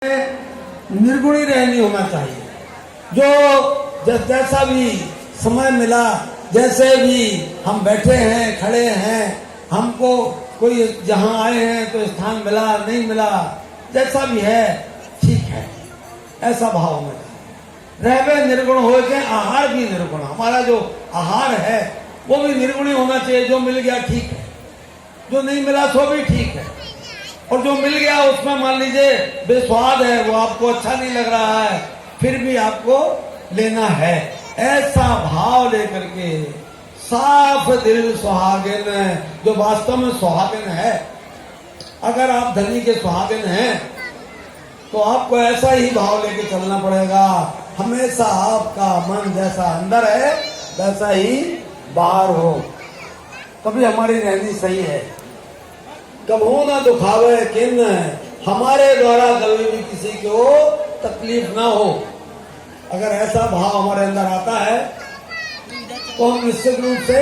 निर्गुणी रहनी होना चाहिए। जो जैसा भी समय मिला, जैसे भी हम बैठे हैं, खड़े हैं, हमको कोई जहां आए हैं तो स्थान मिला नहीं मिला, जैसा भी है ठीक है, ऐसा भाव में रहवे निर्गुण हो के आहार भी निर्गुण। हमारा जो आहार है वो भी निर्गुणी होना चाहिए। जो मिल गया ठीक है, जो नहीं मिला तो भी ठीक है, और जो मिल गया उसमें मान लीजिए बेस्वाद है, वो आपको अच्छा नहीं लग रहा है, फिर भी आपको लेना है। ऐसा भाव लेकर के साफ दिल सुहागिन, जो वास्तव में सुहागिन है, अगर आप धनी के सुहागिन हैं तो आपको ऐसा ही भाव लेके चलना पड़ेगा। हमेशा आपका मन जैसा अंदर है वैसा ही बाहर हो, तभी हमारी रहनी सही है। कबहू ना दुखावे किन, हमारे द्वारा कभी भी किसी को तकलीफ ना हो। अगर ऐसा भाव हमारे अंदर आता है तो हम निश्चित रूप से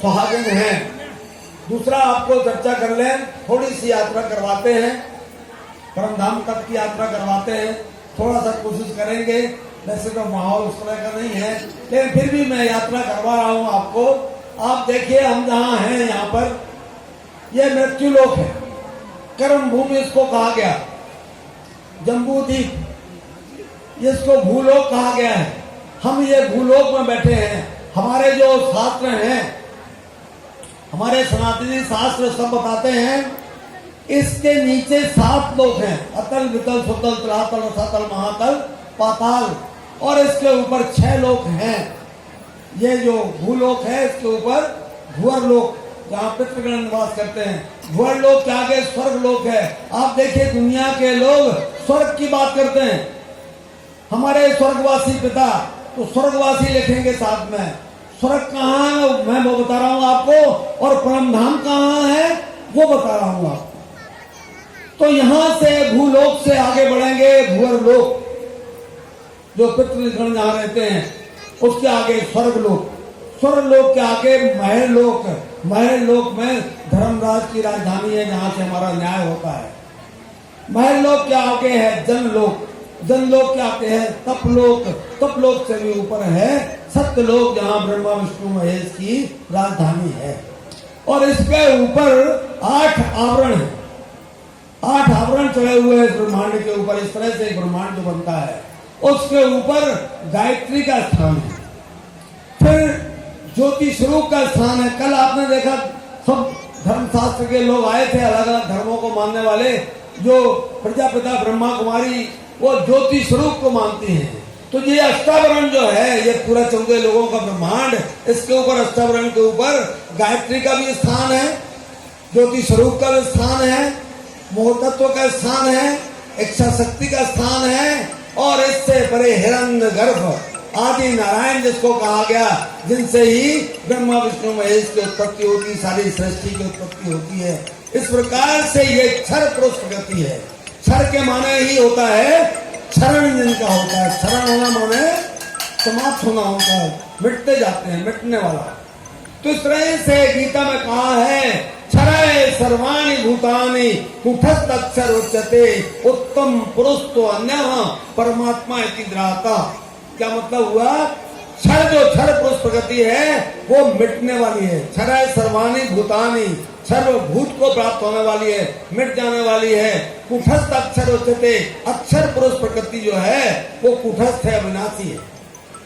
सुहागिन हैं। दूसरा आपको चर्चा कर लें, थोड़ी सी यात्रा करवाते हैं, परमधाम तक की यात्रा करवाते हैं, थोड़ा सा कोशिश करेंगे। वैसे तो माहौल उस तरह का नहीं है, लेकिन फिर भी मैं यात्रा करवा रहा हूं आपको। आप देखिए हम जहां हैं, यहाँ पर यह मृत्यु लोक है, कर्म भूमि इसको कहा गया, जम्बू द्वीप इसको भूलोक कहा गया है। हम ये भूलोक में बैठे हैं। हमारे जो शास्त्र हैं, हमारे सनातनी शास्त्र सब बताते हैं इसके नीचे 7 लोक हैं, अतल वितल सुतल तलातल रसातल महातल पाताल, और इसके ऊपर 6 लोक हैं। ये जो भूलोक है इसके ऊपर भुवर लोक, जहाँ पितृगण निवास करते हैं। भुवर लोक के आगे स्वर्ग लोक है। आप देखिए दुनिया के लोग स्वर्ग की बात करते हैं, हमारे स्वर्गवासी पिता तो स्वर्गवासी लिखेंगे साथ में। स्वर्ग कहाँ है मैं वो बता रहा हूं आपको, और परमधाम कहाँ है वो बता रहा हूं आपको। तो यहां से भूलोक से आगे बढ़ेंगे भुवर लोक, जो पितृगण जहां रहते हैं, उसके आगे स्वर्ग लोक, स्वर्ग लोक के आगे महल लोक, महल लोक में धर्मराज की राजधानी है, जहां से हमारा न्याय होता है। महल लोक के आगे है जनलोक, जनलोक के आगे है तपलोक, तपलोक से भी ऊपर है सत्यलोक, जहां ब्रह्मा विष्णु महेश की राजधानी है। और इसके ऊपर 8 आवरण है, 8 आवरण चढ़े हुए हैं ब्रह्मांड के ऊपर। इस तरह से ब्रह्मांड जो बनता है उसके ऊपर गायत्री का स्थान है, फिर ज्योति स्वरूप का स्थान है। कल आपने देखा सब धर्मशास्त्र के लोग आए थे, अलग अलग धर्मों को मानने वाले, जो प्रजापिता ब्रह्मा कुमारी वो ज्योति स्वरूप को मानती हैं। तो ये अष्टावरण जो है, ये पूरा 14 लोगों का ब्रह्मांड, इसके ऊपर अष्टावरण के ऊपर गायत्री का भी स्थान है, ज्योति स्वरूप का भी स्थान है, मोहतत्व का स्थान है, इच्छा शक्ति का स्थान है, और इससे परे हिरण्य गर्भ आदि नारायण जिसको कहा गया, जिनसे ही ब्रह्मा विष्णु महेश की उत्पत्ति होती, सारी सृष्टि की उत्पत्ति होती है। इस प्रकार से ये क्षर पुरुष प्रगति है। क्षर के माने ही होता है क्षरण, जिनका होता है क्षरण होना माने समाप्त होना होता है, मिटते जाते हैं, मिटने वाला। तो इस तरह से गीता में कहा है क्षरय सर्वाणि भूतानि कुठस्थ अक्षर उच्यते उत्तम पुरुष तो अन्य परमात्मा इति द्राता। क्या मतलब हुआ? क्षर जो क्षर पुरुष प्रगति है वो मिटने वाली है। क्षरय सर्वाणि भूतानि, सर्वभूत को प्राप्त होने वाली है, मिट जाने वाली है। कुठस्थ अक्षर उच्यते, अक्षर पुरुष प्रकृति जो है वो कुठस्थ है, अविनाशी है।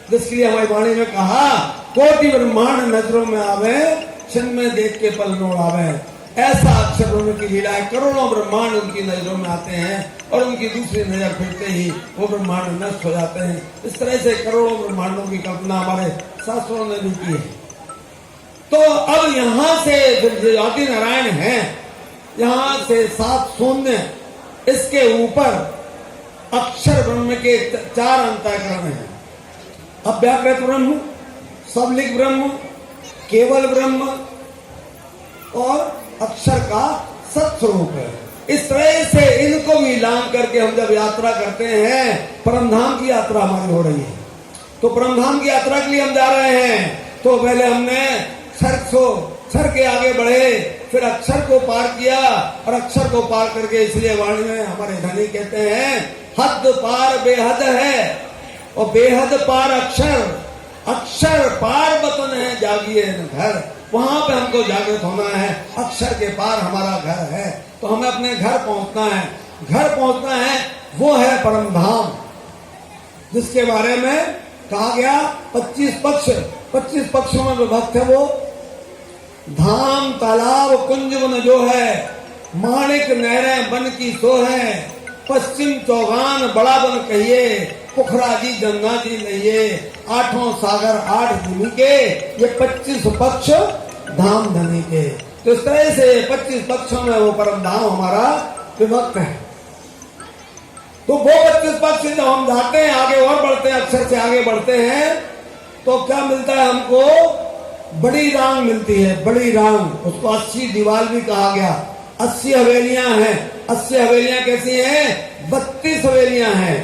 जिसके लिए हमारी वाणी में कहा कोटि ब्रह्मांड नजरों में आवे, क्षण में देख के पल न उड़ावे। ऐसा अक्षर ब्रह्म की लीला है। करोड़ों ब्रह्मांड उनकी नजरों में आते हैं और उनकी दूसरी नजर फिरते ही वो ब्रह्मांड नष्ट हो जाते हैं। इस तरह से करोड़ों ब्रह्मांडों की कल्पना हमारे शास्त्रों ने भी की है। तो अब यहाँ से जो आदि नारायण है, यहाँ से 7 शून्य, इसके ऊपर अक्षर ब्रह्म के 4 अंतःकरण हैं। अव्याकृत ब्रह्म, सबलिक ब्रह्म, केवल ब्रह्म और अक्षर का सत्स्वरूप है। इस तरह से इनको भी लांग करके हम जब यात्रा करते हैं, परमधाम की यात्रा हमारी हो रही है। तो परमधाम की यात्रा के लिए हम जा रहे हैं, तो पहले हमने क्षर के आगे बढ़े, फिर अक्षर को पार किया, और अक्षर को पार करके इसलिए वाणी में हमारे धनी कहते हैं हद पार बेहद है, और बेहद पार अक्षर, अक्षर पार वतन है जागिए न घर। वहां पे हमको जागृत होना है, अक्षर के पार हमारा घर है, तो हमें अपने घर पहुंचना है। घर पहुंचना है वो है परम धाम, जिसके बारे में कहा गया 25 पक्ष, 25 पक्षों में विभक्त है वो। धाम तालाब कुंज वन जो है, माणिक नहरें बन की सो है, पश्चिम चौगान बड़ा बन कहिए, पुखरा जी जमुना जी लइए, आठों सागर आठ भूमि के, ये 25 पक्ष धाम धनी के। तो इस तरह से 25 पक्षों में वो परम धाम हमारा विभक्त है। तो वो 25 पक्ष जब हम जाते हैं, आगे और बढ़ते हैं, अक्षर से आगे बढ़ते हैं, तो क्या मिलता है हमको? बड़ी रांग मिलती है, बड़ी रांग। उसको 80 दीवार भी कहा गया। 80 हवेलियां हैं। 80 हवेलियां कैसी हैं? 32 हवेलियां हैं।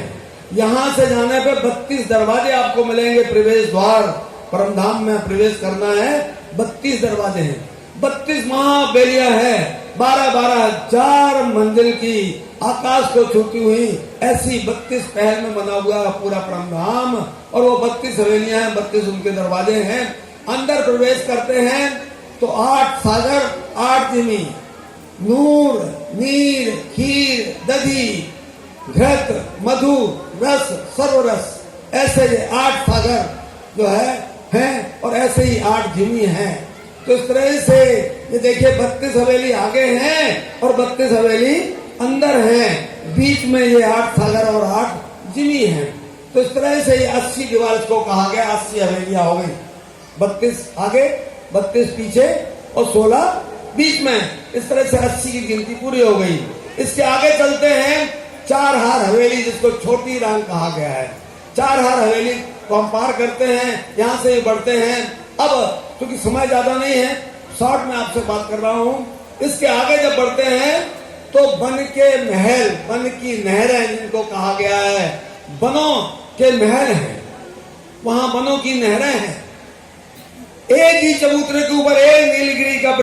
यहां से जाने पे 32 दरवाजे आपको मिलेंगे, प्रवेश द्वार। परमधाम में प्रवेश करना है, 32 दरवाजे हैं, 32 महाहवेलियां हैं, 12-12 हजार मंजिल की, आकाश को छूती हुई ऐसी 32 पहल में बना हुआ पूरा परमधाम। और वो 32 हवेलियां हैं, 32 उनके दरवाजे हैं। अंदर प्रवेश करते हैं तो 8 सागर 8 जिमी, नूर नीर खीर दधी घृत मधु रस सर्वरस, ऐसे ये 8 सागर जो है हैं, और ऐसे ही 8 जिमी हैं। तो इस तरह से ये देखिए 32 हवेली आगे हैं और 32 हवेली अंदर हैं, बीच में ये 8 सागर और 8 जिमी हैं। तो इस तरह से ये 80 दीवार को कहा गया, 80 हवेलियां हो गई। 32 आगे, 32 पीछे और 16 बीच में। इस तरह से 80 की गिनती पूरी हो गई। इसके आगे चलते हैं 4 हार हवेली, जिसको छोटी रांग कहा गया है। 4 हार हवेली को हम पार करते हैं, यहां से ही बढ़ते हैं। अब क्योंकि समय ज्यादा नहीं है, शॉर्ट में आपसे बात कर रहा हूं। इसके आगे जब बढ़ते हैं तो वन के महल, वन की नहरें जिनको कहा गया है, वनों के महल हैं, वहां वनों की नहरें हैं। एक ही चबूतरे के ऊपर एक नीलगिरी का